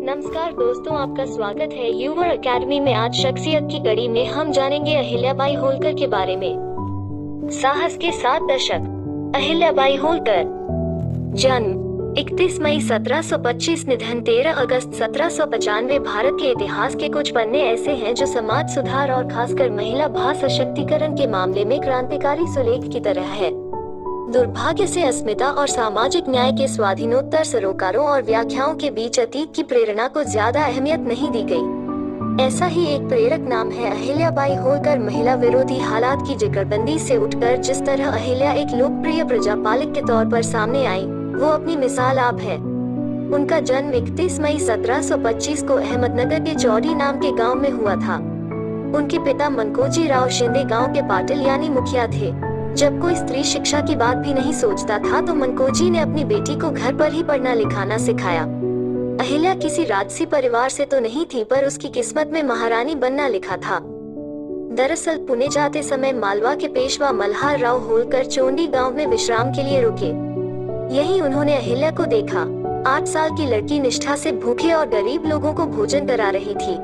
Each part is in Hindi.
नमस्कार दोस्तों, आपका स्वागत है यूवर एकेडमी में। आज शख्सियत की कड़ी में हम जानेंगे अहिल्याबाई होलकर के बारे में। साहस के 7 दशक। अहिल्याबाई होलकर जन्म 31 मई 1725, निधन 13 अगस्त 1795। भारत के इतिहास के कुछ पन्ने ऐसे हैं जो समाज सुधार और खासकर महिला भाषा सशक्तिकरण के मामले में क्रांतिकारी सुलेख की तरह है। दुर्भाग्य से अस्मिता और सामाजिक न्याय के स्वाधीनोत्तर सरोकारों और व्याख्याओं के बीच अतीत की प्रेरणा को ज्यादा अहमियत नहीं दी गई। ऐसा ही एक प्रेरक नाम है अहिल्याबाई होलकर। महिला विरोधी हालात की जिगरबंदी से उठकर जिस तरह अहिल्या एक लोकप्रिय प्रजापालिक के तौर पर सामने आई, वो अपनी मिसाल आप है। उनका जन्म 31 मई 1725 को अहमदनगर के चौड़ी नाम के गाँव में हुआ था। उनके पिता मनकोजी राव शिंदे गाँव के पाटिल यानी मुखिया थे। जब कोई स्त्री शिक्षा की बात भी नहीं सोचता था तो मनकोजी ने अपनी बेटी को घर पर ही पढ़ना लिखाना सिखाया। अहिल्या किसी राजसी परिवार से तो नहीं थी, पर उसकी किस्मत में महारानी बनना लिखा था। दरअसल पुणे जाते समय मालवा के पेशवा मल्हार राव होलकर चोंडी गांव में विश्राम के लिए रुके। यहीं उन्होंने अहिल्या को देखा। 8 साल की लड़की निष्ठा से भूखे और गरीब लोगों को भोजन करा रही थी।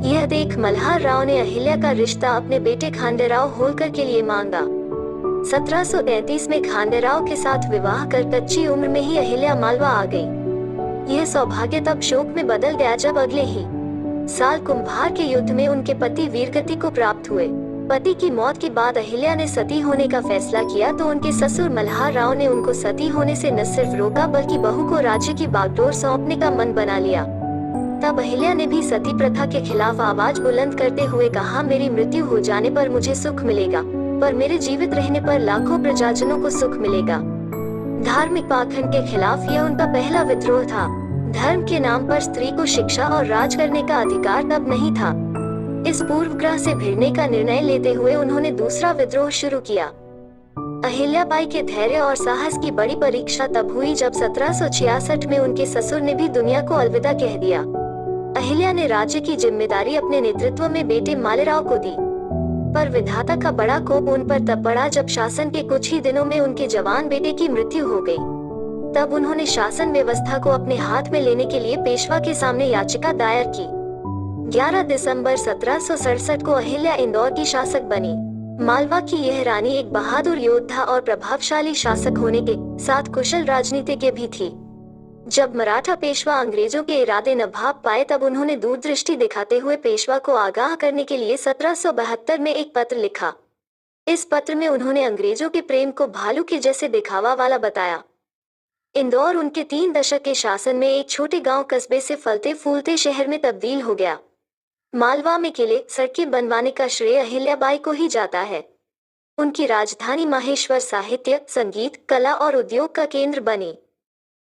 यह देख मल्हार राव ने अहिल्या का रिश्ता अपने बेटे खांडेराव होलकर के लिए मांगा। 1733 में खांडेराव के साथ विवाह कर कच्ची उम्र में ही अहिल्या मालवा आ गई। यह सौभाग्य तब शोक में बदल गया जब अगले ही साल कुंभार के युद्ध में उनके पति वीरगति को प्राप्त हुए। पति की मौत के बाद अहिल्या ने सती होने का फैसला किया तो उनके ससुर मल्हार राव ने उनको सती होने से न सिर्फ रोका बल्कि बहू को राज्य की बागडोर सौंपने का मन बना लिया। तब अहिल्या ने भी सती प्रथा के खिलाफ आवाज बुलंद करते हुए कहा, मेरी मृत्यु हो जाने पर मुझे सुख मिलेगा, पर मेरे जीवित रहने पर लाखों प्रजाजनों को सुख मिलेगा। धार्मिक पाखंड के खिलाफ यह उनका पहला विद्रोह था। धर्म के नाम पर स्त्री को शिक्षा और राज करने का अधिकार तब नहीं था। इस पूर्वग्रह से भिड़ने का निर्णय लेते हुए उन्होंने दूसरा विद्रोह शुरू किया। अहिल्याबाई के धैर्य और साहस की बड़ी परीक्षा तब हुई जब 1766 में उनके ससुर ने भी दुनिया को अलविदा कह दिया। अहिल्या ने राज्य की जिम्मेदारी अपने नेतृत्व में बेटे मालेराव को दी, पर विधाता का बड़ा कोप उन पर तब पड़ा जब शासन के कुछ ही दिनों में उनके जवान बेटे की मृत्यु हो गई। तब उन्होंने शासन व्यवस्था को अपने हाथ में लेने के लिए पेशवा के सामने याचिका दायर की। 11 दिसंबर 1767 को अहिल्या इंदौर की शासक बनी। मालवा की यह रानी एक बहादुर योद्धा और प्रभावशाली शासक होने के साथ कुशल राजनीतिज्ञ भी थी। जब मराठा पेशवा अंग्रेजों के इरादे न भाप पाए तब उन्होंने दूरदृष्टि दिखाते हुए पेशवा को आगाह करने के लिए 1772 में एक पत्र लिखा। इस पत्र में उन्होंने अंग्रेजों के प्रेम को भालू के जैसे दिखावा वाला बताया। इंदौर उनके 3 दशक के शासन में एक छोटे गांव कस्बे से फलते फूलते शहर में तब्दील हो गया। मालवा में किले सड़कें बनवाने का श्रेय अहिल्याबाई को ही जाता है। उनकी राजधानी माहेश्वर साहित्य, संगीत, कला और उद्योग का केंद्र बनी।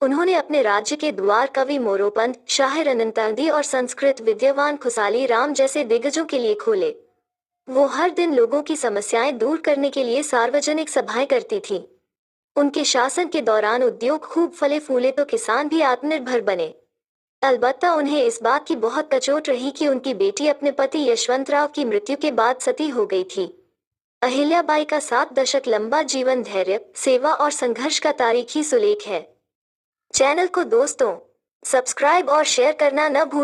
उन्होंने अपने राज्य के द्वार कवि मोरोपंत, शाहिर अनंतांदी और संस्कृत विद्वान खुसाली राम जैसे दिग्गजों के लिए खोले। वो हर दिन लोगों की समस्याएं दूर करने के लिए सार्वजनिक सभाएं करती थी। उनके शासन के दौरान उद्योग खूब फले फूले तो किसान भी आत्मनिर्भर बने। अलबत्ता उन्हें इस बात की बहुत कचोट रही कि उनकी बेटी अपने पति यशवंतराव की मृत्यु के बाद सती हो गई थी। अहिल्याबाई का 7 दशक लंबा जीवन धैर्य, सेवा और संघर्ष का तारीखी सुलेख है। चैनल को दोस्तों सब्सक्राइब और शेयर करना न भूलें।